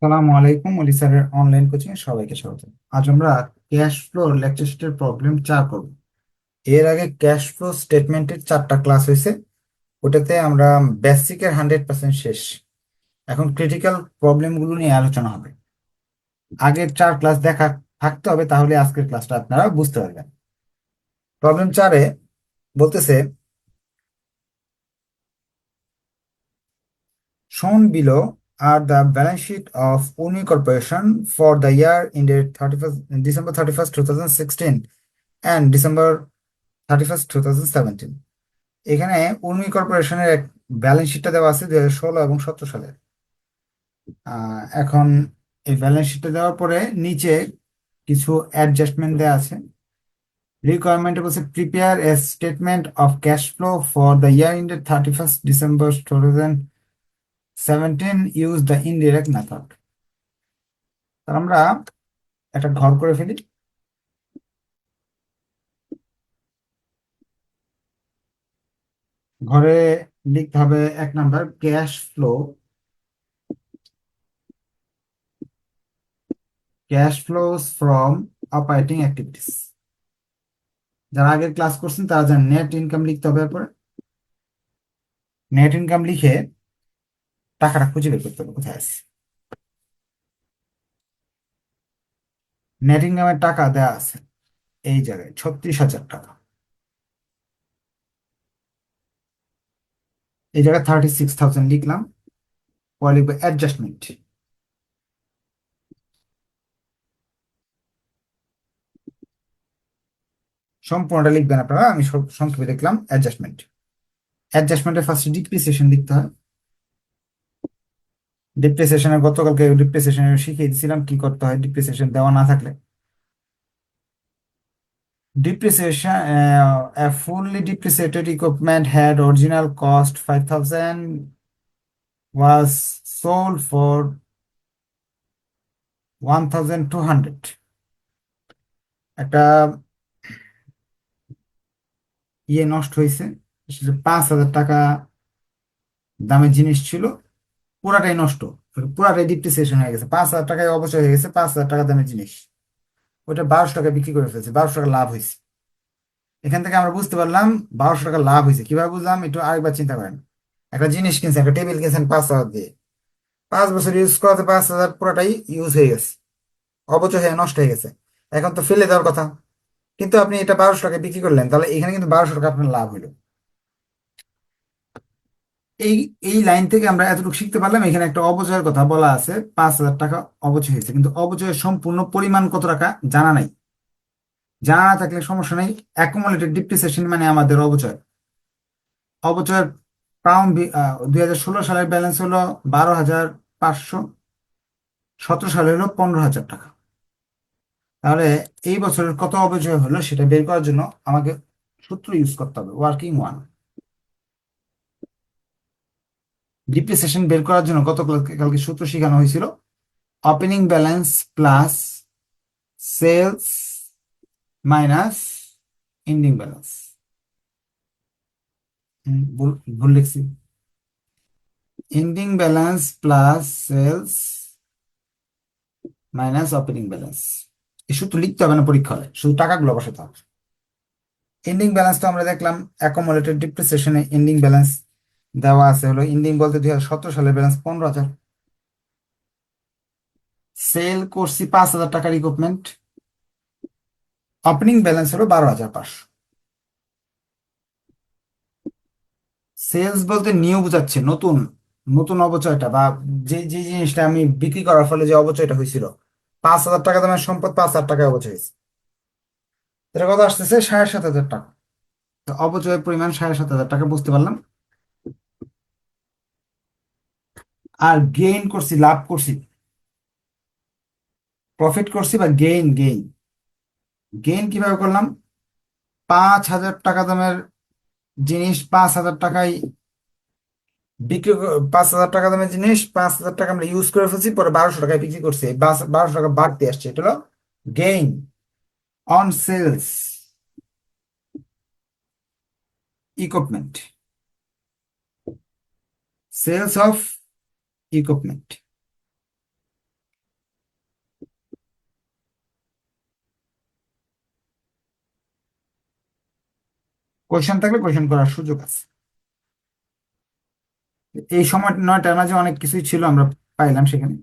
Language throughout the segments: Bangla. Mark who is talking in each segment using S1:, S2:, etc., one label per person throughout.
S1: সালামু আলাইকুম অলি স্যারের অনলাইন কোচিং এ সবাইকে স্বাগত। আজ আমরা ক্যাশ ফ্লো লেকচার শিটের প্রবলেম 4 করব। এর আগে ক্যাশ ফ্লো স্টেটমেন্টের 4টা ক্লাস হয়েছে, ওটাতে আমরা বেসিকের 100% শেষ। এখন ক্রিটিক্যাল প্রবলেমগুলো নিয়ে আলোচনা হবে। আগের 4 ক্লাস দেখা থাকতে হবে, তাহলে আজকের ক্লাসটা আপনারা বুঝতে পারবেন। প্রবলেম 4-এ বলতেছে, shown below are the balance sheet of Uni Corporation for the year ended December 31st, 2016 and December 31st, 2017. এখানে উর্মি কর্পোরেশনের এক ব্যালেন্স শিটটা দেওয়া আছে 2016 এবং 17 সালের। এখন এই ব্যালেন্স শিটটা দেওয়ার পরে নিচে কিছু অ্যাডজাস্টমেন্ট দেওয়া আছে। রিকোয়ারমেন্ট বলছে prepare a statement of cash flow for the year ended 31st December 2017, use the indirect method. আমরা একটা ঘর করে ফেলি। ঘরে লিখতে হবে 1 number cash flows from operating activities. যারা আগের ক্লাস করছেন তারা জানেন নেট ইনকাম লিখতে হবে। এরপরে নেট ইনকাম লিখে টাকাটা খুঁজে বের করতে হবে কোথায় আছে। নেট ইনকামের টাকা দেওয়া আছে এই জায়গায় 36,000 টাকা। এই জায়গায় 36,000 লিখলাম। পরে লিখবো অ্যাডজাস্টমেন্ট। সম্পূর্ণটা লিখবেন আপনারা, আমি সংক্ষেপে লিখলাম অ্যাডজাস্টমেন্ট। অ্যাডজাস্টমেন্টের ফার্স্ট ডিপ্রিসিয়েশন লিখতে হয়। ডিপ্রিসিয়েশনের গতকালকে ডিপ্রিসিয়েশন শিখিয়ে দিয়েছিলাম কি করতে হয় ডিপ্রিসিয়েশন দেওয়া না থাকলে। Depreciation, a fully depreciated equipment had original cost 5,000, was sold for 1,200। একটা নষ্ট হয়েছে, সেটা 5,000 টাকা দামের জিনিস ছিল, পুরাটাই নষ্ট, পুরাটাই ডিপ্রিসিয়েশন হয়ে গেছে। 5,000 টাকায় অবচয় হয়ে গেছে, 5,000 টাকা দামের জিনিস। ওটা 1,200 টাকা বিক্রি করে ফেলছে, 1,200 টাকা লাভ হয়েছে। এখান থেকে আমরা বুঝতে পারলাম 1,200 টাকা লাভ হয়েছে। কিভাবে বুঝলাম একটু আরেকবার চিন্তা করেন। একটা জিনিস কিনছেন, একটা টেবিল কিনছেন 5,000 দিয়ে, 5 বছর ইউজ করাতে 5,000 পুরোটাই ইউজ হয়ে গেছে, অবচয় হয়ে নষ্ট হয়ে গেছে। এখন তো ফেলে দেওয়ার কথা, কিন্তু আপনি এটা 1,200 টাকায় বিক্রি করলেন, তাহলে এখানে কিন্তু 1,200 টাকা আপনার লাভ হলো। এই এই লাইন থেকে আমরা এতটুকু শিখতে পারলাম, এখানে একটা অবচয়ের কথা বলা আছে, 5,000 টাকা অবচয় হয়েছে, কিন্তু অবচয়ের সম্পূর্ণ পরিমাণ কত টাকা জানা নাই। জানা না থাকলে সমস্যা নেই। অ্যাকুমুলেটেড ডিপ্রিসিয়েশন মানে আমাদের অবচয়। অবচয়ের প্রারম্ভ 2016 সালের ব্যালেন্স হলো 12,500, 17 সালে হলো 15,000 টাকা। তাহলে এই বছরের কত অপচয় হলো সেটা বের করার জন্য আমাকে সূত্র ইউজ করতে হবে, ওয়ার্কিং ওয়ান। ডিপ্রিসিয়েশন বের করার জন্য কালকে সূত্র শেখানো হয়েছিল, opening balance plus sales minus ending balance. ভুল ভুল লিখছি। Ending balance plus sales minus opening balance. এই সূত্র লিখতে হবে না পরীক্ষা হলে, শুধু টাকাগুলো বসাতে হবে। এন্ডিং ব্যালেন্সটা আমরা দেখলাম অ্যাকুমুলেটেড ডিপ্রিসিয়েশনে এন্ডিং ব্যালেন্স দেওয়া আছে, হলো এন্ডিং বলতে 2017 সালের ব্যালেন্স 15,000। সেল করছি 5,000 টাকার ইকুইপমেন্ট, ওপেনিং ব্যালেন্স হলো 12,500। সেলস বলতে নিউ বোঝাচ্ছে নতুন, নতুন অবচয়টা বা যে যে জিনিসটা আমি বিক্রি করার ফলে যে অবচয়টা হয়েছিল। 5,000 টাকা দামের সম্পদ 5,000 টাকায় অবচয় হয়েছে, এটা কত আসতেছে 7,500 টাকা। তো অবচয়ের পরিমাণ 7,500 টাকা বুঝতে পারলাম। আর গেইন করছি, লাভ করছি, প্রফিট করছি বা গেইন গেইন গেইন কিভাবে করলাম? 5,000 টাকা দামের জিনিস 5,000 টাকায় বিক্রি 5,000 টাকা দামের জিনিস 5,000 টাকা আমরা ইউজ করে ফেলছি, পরে 1,200 টাকায় বিক্রি করছি, 1,200 টাকা বাড়তে আসছে, এটা হলো gain on sales equipment, sales of equipment. Question থাকলে কোয়েশ্চেন করার সুযোগ আছে। এই সময় 9টার মাঝে অনেক কিছুই ছিল, আমরা পাইলাম সেখানে।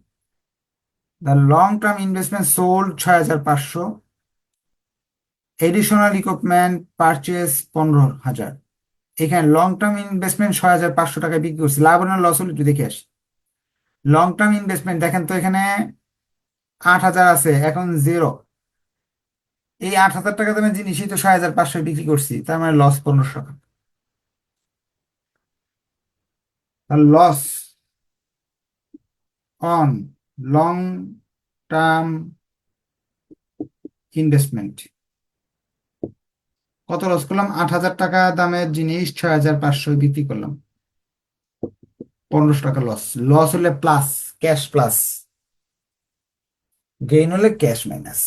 S1: The long term investment sold 6,500, additional equipment purchase 15,000। এখানে লং টার্ম ইনভেস্টমেন্ট 6,500 টাকায় বিক্রি করছে, লাভ না লস হলে একটু দেখে আসি। লং টার্ম ইনভেস্টমেন্ট দেখেন তো, এখানে 8,000 আছে, এখন জিরো। এই 8,000 টাকা দামের জিনিসই তো 6,500 বিক্রি করছি, তার মানে লস 1,500 টাকা। Loss on long term investment. কত লস করলাম? 8,000 টাকা দামের জিনিস 6,500 বিক্রি করলাম, 1,500 টাকা লস। লস হলে প্লাস, ক্যাশ প্লাস, গেইন হলে ক্যাশ মাইনাস।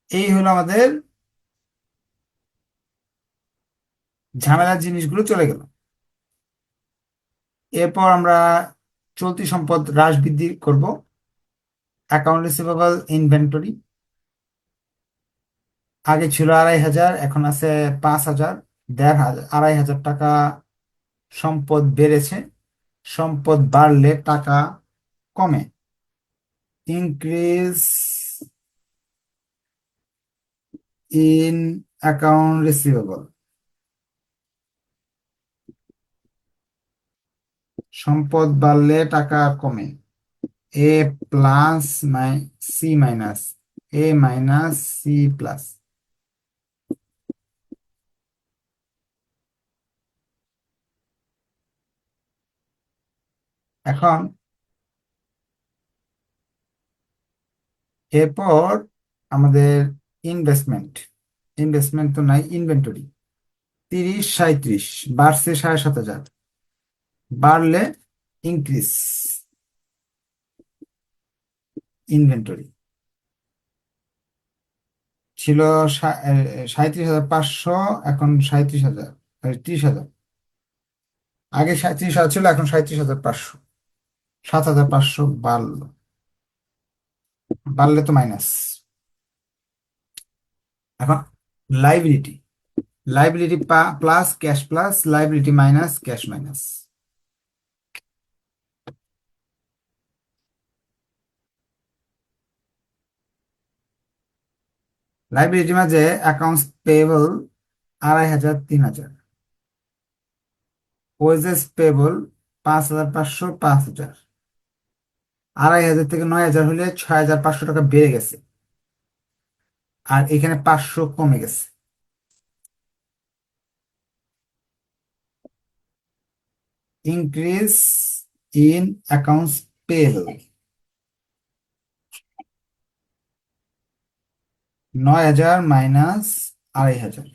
S1: এই হলো আমাদের ঝামেলার জিনিসগুলো চলে গেল। এরপর আমরা চলতি সম্পদ হ্রাস বৃদ্ধি করব। অ্যাকাউন্ট রিসিভেবল ইনভেন্টরি আগে ছিল 2,500, এখন আছে 5,000। 1,500, 2,500 টাকা সম্পদ বেড়েছে। সম্পদ বাড়লে টাকা কমে। Increase in account receivable. সম্পদ বাড়লে টাকা কমে। এ প্লাস সি মাইনাস, এ মাইনাস সি প্লাস। এখন এরপর আমাদের ইনভেস্টমেন্ট, ইনভেস্টমেন্ট তো নাই, ইনভেন্টরি 30,37 বাড়ছে 7,500। বাড়লে ইনক্রিজ ইনভেন্টরি। ছিল 37,500, এখন 37,000, 30,000। আগে 37,000 ছিল, এখন 37,500। 7,500 বাড়লো, বাড়লে তো মাইনাস। এখন liability, liability plus cash plus, liability minus cash minus. Liability মাঝে অ্যাকাউন্টস পেয়েবল 2,500, 3,000। Wages payable 5,500, 5,000। 2,500 থেকে 9,000 হলে 6,500 টাকা বেড়ে গেছে, আর এখানে 500 কমে গেছে। Increase in accounts payable 9,000 minus 2,500,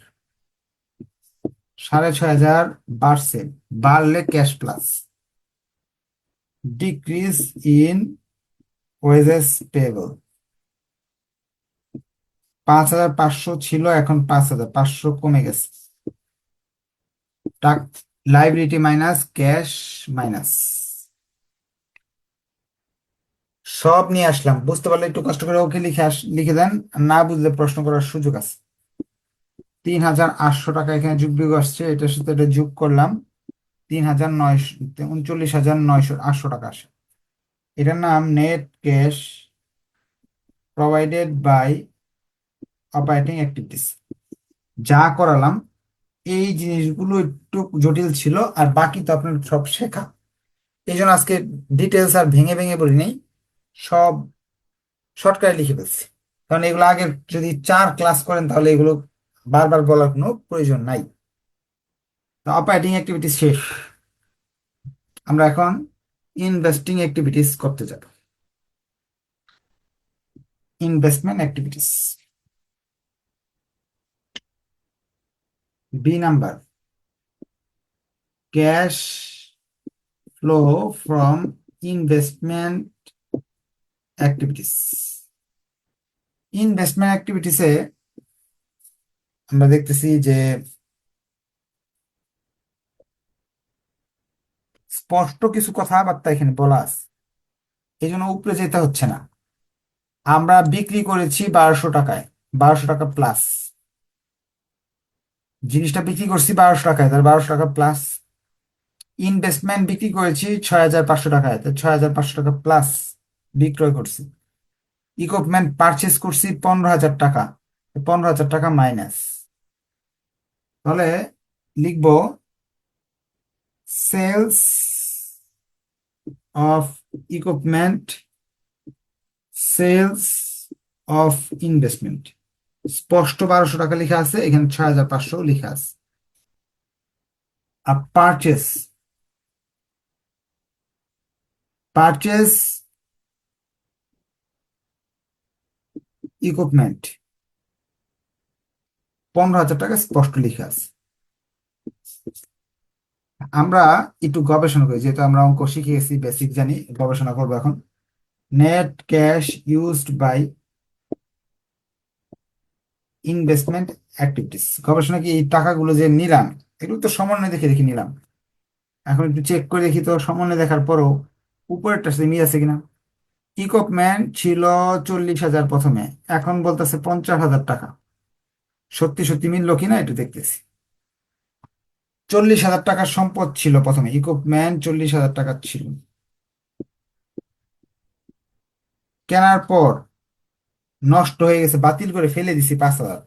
S1: 6,500 বাড়ছে। বাড়লে cash plus. Decrease in wages payable 5,500 ছিল, এখন 5,500 কমে গেছে। Liability minus cash minus. সব নিয়ে আসলাম, বুঝতে পারলে একটু কষ্ট করে ওকে লিখে দেন, আর না বুঝলে প্রশ্ন করার সুযোগ আছে। 3,800 টাকা এখানে যোগ বিয়োগ আসছে, এটার সাথে এটা যোগ করলাম, 3,900, 39,900 টাকা আসে। এটার নাম net cash provided by operating activities. যা করালাম এই জিনিসগুলো একটু জটিল ছিল, আর বাকি তো আপনার সব শেখা। এই জন্য আজকে ডিটেলস আর ভেঙে ভেঙে বলি নেই, সব শর্টকাটে লিখে ফেলছি। কারণ এগুলো আগে যদি 4 ক্লাস করেন তাহলে এগুলো বারবার বলার কোনো প্রয়োজন নাই। তো অপারেটিং অ্যাক্টিভিটিস শেষ, আমরা এখন ইনভেস্টিং অ্যাক্টিভিটিস করতে যাব। Investment activities, B number, cash flow from investment activities. Investment অ্যাক্টিভিটিসে আমরা দেখতেছি যে স্পষ্ট কিছু কথাবার্তা এখানে বলা আছে, এই জন্য উপরে যেতে হচ্ছে না। আমরা বিক্রি করেছি 1,200 টাকায়, 1,200 টাকা প্লাস। জিনিসটা বিক্রি করছি 1200 টাকায়, তাহলে 1200 টাকা প্লাস ইনভেস্টমেন্ট বিক্রি করেছি 6500 টাকায়, তো 6500 টাকা প্লাস বিক্রয় করছি। ইকুইপমেন্ট পারচেস করছি 15,000 টাকা, 15,000 টাকা মাইনাস। তাহলে লিখবো sales of equipment, sales of investment. স্পষ্ট 1200 টাকা লেখা আছে, এখানে 6500 লেখা আছে। আর পারচেস, পারচেস ইকুইপমেন্ট 15,000 টাকা স্পষ্ট লেখা আছে। আমরা একটু গবেষণা করি, যেহেতু আমরা অঙ্ক শিখে গেছি, বেসিক জানি, গবেষণা করবো এখন। Net cash used by investment activities, গবেষণা কি এই টাকাগুলো যে নিলাম, এগুলো তো সমন্বয় দেখে দেখে নিলাম। এখন একটু চেক করে দেখি তো সমন্বয় দেখার পরও উপরেরটার সাথে মিল আছে কিনা। ইকুইপমেন্ট ছিল 40,000 প্রথমে, এখন বলতেছে 50,000 টাকা। সত্যি সত্যি মিললো কিনা একটু দেখতেছি। 40,000 টাকার সম্পদ ছিল প্রথমে, ইকুইপমেন্ট 40,000 টাকা ছিল। কেনার পর নষ্ট হয়ে গেছে, বাতিল করে ফেলে দিছি 5,000,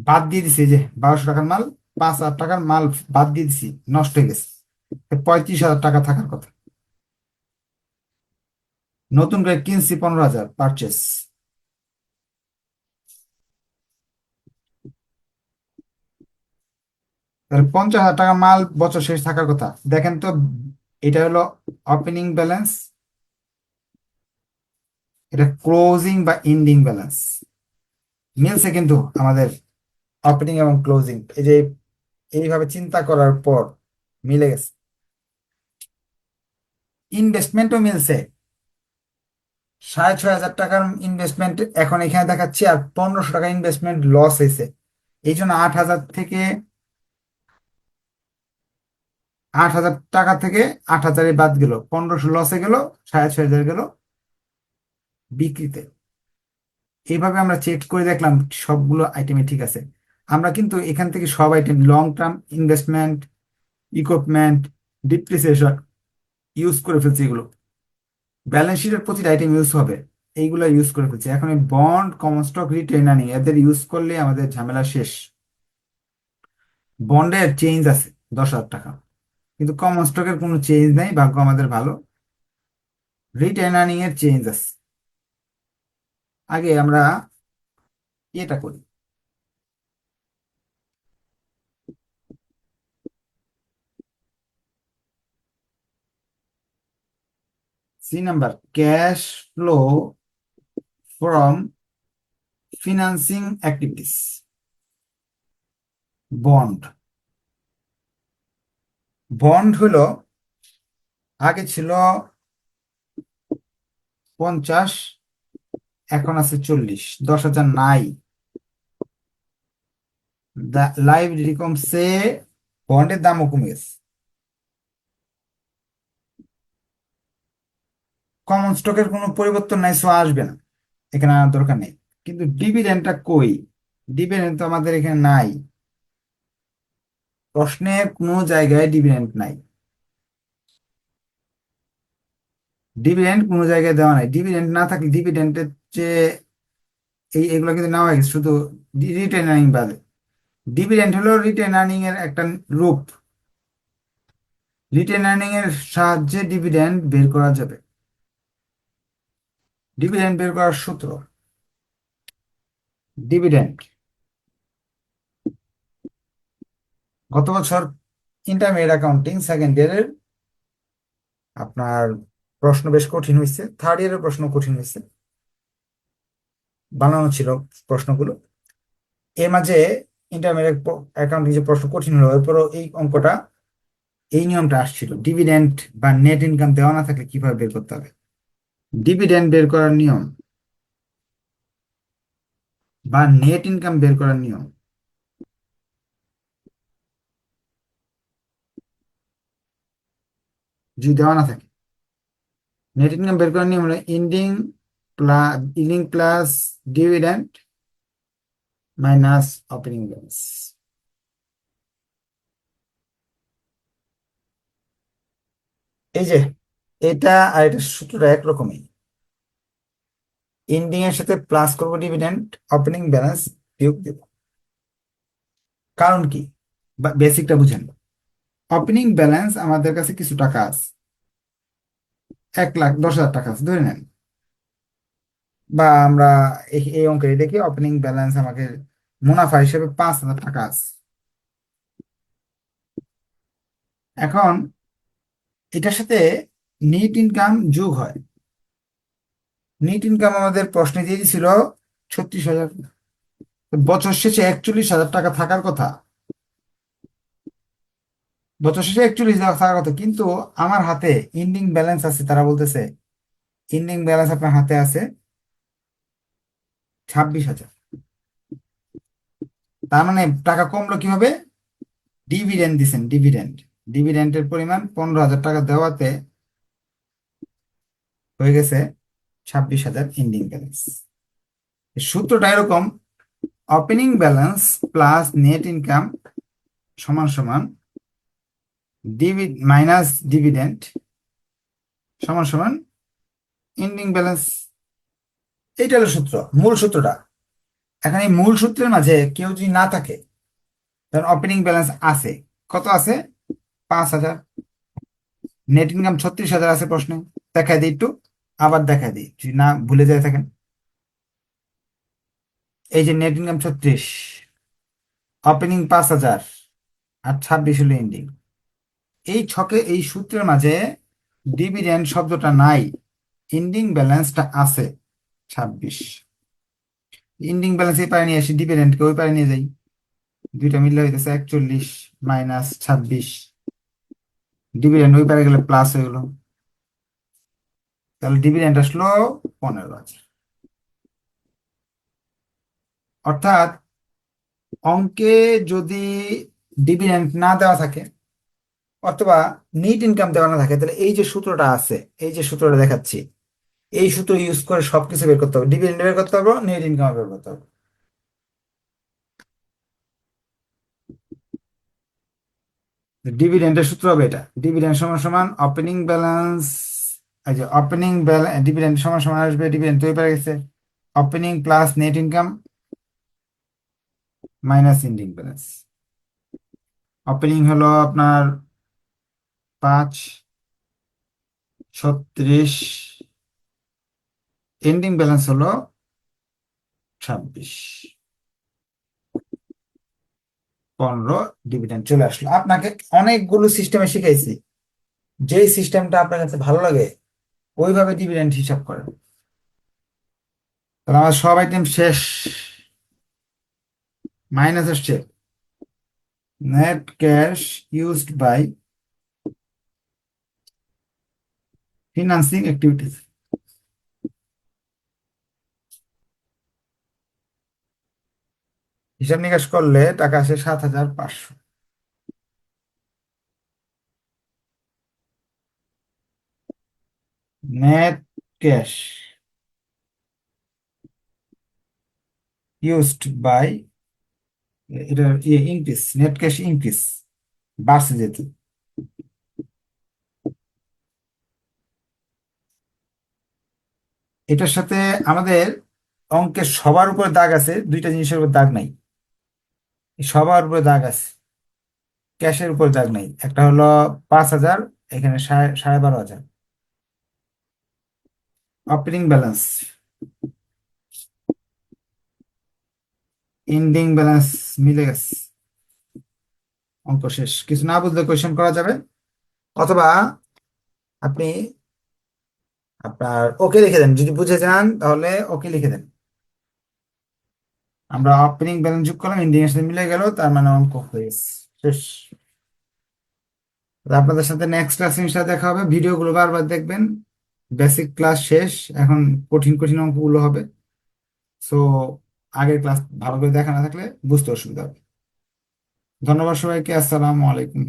S1: বাদ দিয়ে দিছি। এই যে 1200 টাকার মাল, 5,000 টাকার মাল বাদ দিয়ে দিছি, নষ্ট হয়ে গেছে। তো 35,000 টাকা থাকার কথা। নতুন করে কিনছি 15,000, পারচেস। তাহলে 50,000 টাকা মাল বছর শেষ থাকার কথা। দেখেন তো, এটা হলো ওপেনিং ব্যালেন্স, এটা ক্লোজিং বা এন্ডিং ব্যালেন্স। মিলছে কিন্তু আমাদের ওপেনিং এবং ক্লোজিং, এই যে এইভাবে চিন্তা করার পর মিলে গেছে। ইনভেস্টমেন্টও মিলছে, 6,500 টাকার ইনভেস্টমেন্ট এখন এখানে দেখাচ্ছি, আর 1500 টাকা ইনভেস্টমেন্ট লস হয়েছে। এই জন্য 8,000 থেকে 8,000 বাদ গেল, 1500 লসে গেল, 6,500 গেল বিক্রিতে। এইভাবে আমরা চেক করে দেখলাম সবগুলো আইটেমে ঠিক আছে। আমরা কিন্তু এখান থেকে সব item, long term investment, equipment, depreciation use করে ফেলছি। এগুলো ব্যালেন্স শিটের প্রতিটা আইটেম ইউজ হবে, এইগুলো ইউজ করে ফেলছি। এখন এই bond, common stock, written earning, এদের ইউজ করলে আমাদের ঝামেলা শেষ। বন্ডের চেঞ্জ আছে 10,000 টাকা, কিন্তু কমন স্টকের কোনো চেঞ্জ নাই, ভাগ্য আমাদের ভালো। রিটেন আর্নিং এর চেঞ্জ আছে। আগে আমরা এটা করি। 3 number, cash flow from financing activities, bond. Bond হলো, আগে ছিল 50, এখন আছে 40, 10,000 নাই। লাইব্রেরি কমছে, বন্ডের দামও কমে গেছে। কমন স্টকের কোনো পরিবর্তন নাই, সো আসবে না, এখানে আনার দরকার নেই। কিন্তু ডিভিডেন্ডটা কই? ডিভিডেন্ড তো আমাদের এখানে নাই, প্রশ্নের কোনো জায়গায় ডিভিডেন্ড নাই। ডিভিডেন্ড কোনো জায়গায় দেওয়া নাই। ডিভিডেন্ড না থাকলে, ডিভিডেন্ডের যে এগুলো কিন্তু নেওয়া হয়ে গেছে, শুধু রিটেন আর্নিং বাদে। ডিভিডেন্ড হলো রিটেন আর্নিং এর একটা রূপ। রিটেন আর্নিং এর সাহায্যে ডিভিডেন্ড বের করা যাবে। ডিভিডেন্ড বের করার সূত্র, ডিভিডেন্ড গত বছর ইন্টারমিডিয়েট অ্যাকাউন্টিং সেকেন্ড ইয়ারের আপনার প্রশ্ন বেশ কঠিন হয়েছে, থার্ড ইয়ারের প্রশ্ন কঠিন হয়েছে, বানানো ছিল প্রশ্নগুলো। এর মাঝে ইন্টারমিডিয়েট অ্যাকাউন্টিং যে প্রশ্ন কঠিন হলো, এরপরও এই অঙ্কটা, এই নিয়মটা আসছিল, ডিভিডেন্ড বা নেট ইনকাম দেওয়া না থাকলে কিভাবে বের করতে হবে। ডিভিডেন্ড বের করার নিয়ম বা নেট ইনকাম বের করার নিয়ম, যদি দেওয়া না থাকে, নেট ইনকাম বের করার নিয়ম হলো ending plus dividend minus opening balance. এই যে এটা আর এটা সূত্রটা একরকমই। এন্ডিং এর সাথে প্লাস করবো ডিভিডেন্ড, ওপেনিং ব্যালেন্স বিয়োগ দেব। কারণ কি? বেসিকটা বুঝেন। ওপেনিং ব্যালেন্স আমাদের কাছে কিছু টাকা আছে, 1,10,000 টাকা আছে ধরে নেন। বা আমরা এই অঙ্কে দেখি ওপেনিং ব্যালেন্স আমাকে মুনাফা হিসেবে 5,000 টাকা আছে। এখন এটার সাথে নেট ইনকাম যোগ হয়। নেট ইনকাম আমাদের প্রশ্নে দিয়ে দিছিল 36,000। বছর শেষে 41,000 টাকা থাকার কথা। বছর শেষে 41,000 থাকার কথা, কিন্তু আমার হাতে এন্ডিং ব্যালেন্স আছে, তারা বলতেছে এন্ডিং ব্যালেন্স আপনার হাতে আছে 26,000। তার মানে টাকা কমলো কিভাবে? ডিভিডেন্ড দিছেন, ডিভিডেন্ড। ডিভিডেন্ডের পরিমাণ 15,000 টাকা দেওয়াতে হয়ে গেছে 26,000 এন্ডিং ব্যালেন্স। সূত্রটা এরকম: opening balance plus net income সমান সমান মাইনাস ডিভিডেন্ড সমান সমান এন্ডিং ব্যালেন্স। এইটা হলো সূত্র, মূল সূত্রটা। এখন এই মূল সূত্রের মাঝে কেউ যদি না থাকে, ধরেন ওপেনিং ব্যালেন্স আছে, কত আছে? 5,000। নেট ইনকাম 36,000 আছে প্রশ্নে। দেখাই দিই একটু, আবার দেখাই দিই যদি না ভুলে যায় থাকেন। এই যে নেট ইনকাম 36, ওপেনিং 5,000, আর 26 হলো এন্ডিং। এই ছকে এই সূত্রের মাঝে ডিভিডেন্ড শব্দটা নাই, এন্ডিং ব্যালেন্সটা আছে 26। এন্ডিং ব্যালেন্স এই পারে নিয়ে আসি, ডিভিডেন্ডকে ওই পারে নিয়ে যাই, দুইটা মিললে হইতেছে 41 মাইনাস 26। ডিভিডেন্ড ওই পারে গেলে প্লাস হয়ে গেলো, তাহলে ডিভিডেন্ড আসলো 15,000। অর্থাৎ অঙ্কে যদি ডিভিডেন্ড না দেওয়া থাকে অথবা নেট ইনকাম দেওয়া না থাকে, তাহলে এই যে সূত্রটা আছে, এই যে সূত্রটা দেখাচ্ছি, এই সূত্র ইউজ করে সবকিছু বের করতে হবে। ডিভিডেন্ড বের করতে হবে, নেট ইনকাম বের করতে হবে। ডিভিডেন্ডের সূত্র হবে এটা: ডিভিডেন্ড সমান সমান ওপেনিং ব্যালেন্স। এই যে ওপেনিং ব্যালেন্স, ডিভিডেন্ড সমান সমান আসবে, ডিভিডেন্ড তৈরি পেয়ে গেছে, opening plus net income minus ending balance. Opening হলো আপনার 5, 36, এন্ডিং ব্যালেন্স হলো 26, 15। ডিভিডেন্ড চলে আসলো। আপনাকে অনেকগুলো সিস্টেমে শিখাইছি, যেই সিস্টেমটা আপনার কাছে ভালো লাগে ওইভাবে ডিভিডেন্ড হিসাব করেন। তাহলে আমার সব আইটেম শেষ। মাইনাস আসছে net cash used by financing activities. হিসাব নিকাশ করলে টাকা আসে 7,500। নেট ক্যাশ ইউজড বাই, এটা ইনক্রিজ, নেট ক্যাশ ইনক্রিজ, বাড়ছে যেহেতু। এটার সাথে আমাদের অঙ্কের সবার উপরে দাগ আছে, দুইটা জিনিসের উপর দাগ নাই। এই সবার উপরে দাগ আছে, ক্যাশের উপর দাগ নাই। একটা হলো 5,000, এখানে 12,500। ওপেনিং ব্যালেন্স, এন্ডিং ব্যালেন্স মিলে গেছে, অঙ্ক শেষ। কিছু না বুঝলে কোয়েশ্চেন করা যাবে, অথবা আপনি আপনার ওকে লিখে দেন, যদি বুঝে যান তাহলে ওকে লিখে দেন। আমরা ওপেনিং ব্যালেন্স যোগ করলাম, এন্ডিং এর সাথে মিলে গেল, তার মানে অঙ্ক হয়ে গেছে, শেষ। তো আপনাদের সাথে নেক্সট ক্লাস ইনশাআল্লাহ দেখা হবে। ভিডিওগুলো বারবার দেখবেন। বেসিক ক্লাস শেষ, এখন কঠিন কঠিন অঙ্কগুলো হবে। সো আগের ক্লাস ভালো করে দেখা না থাকলে বুঝতে অসুবিধা হবে। ধন্যবাদ সবাইকে, আসসালামু আলাইকুম।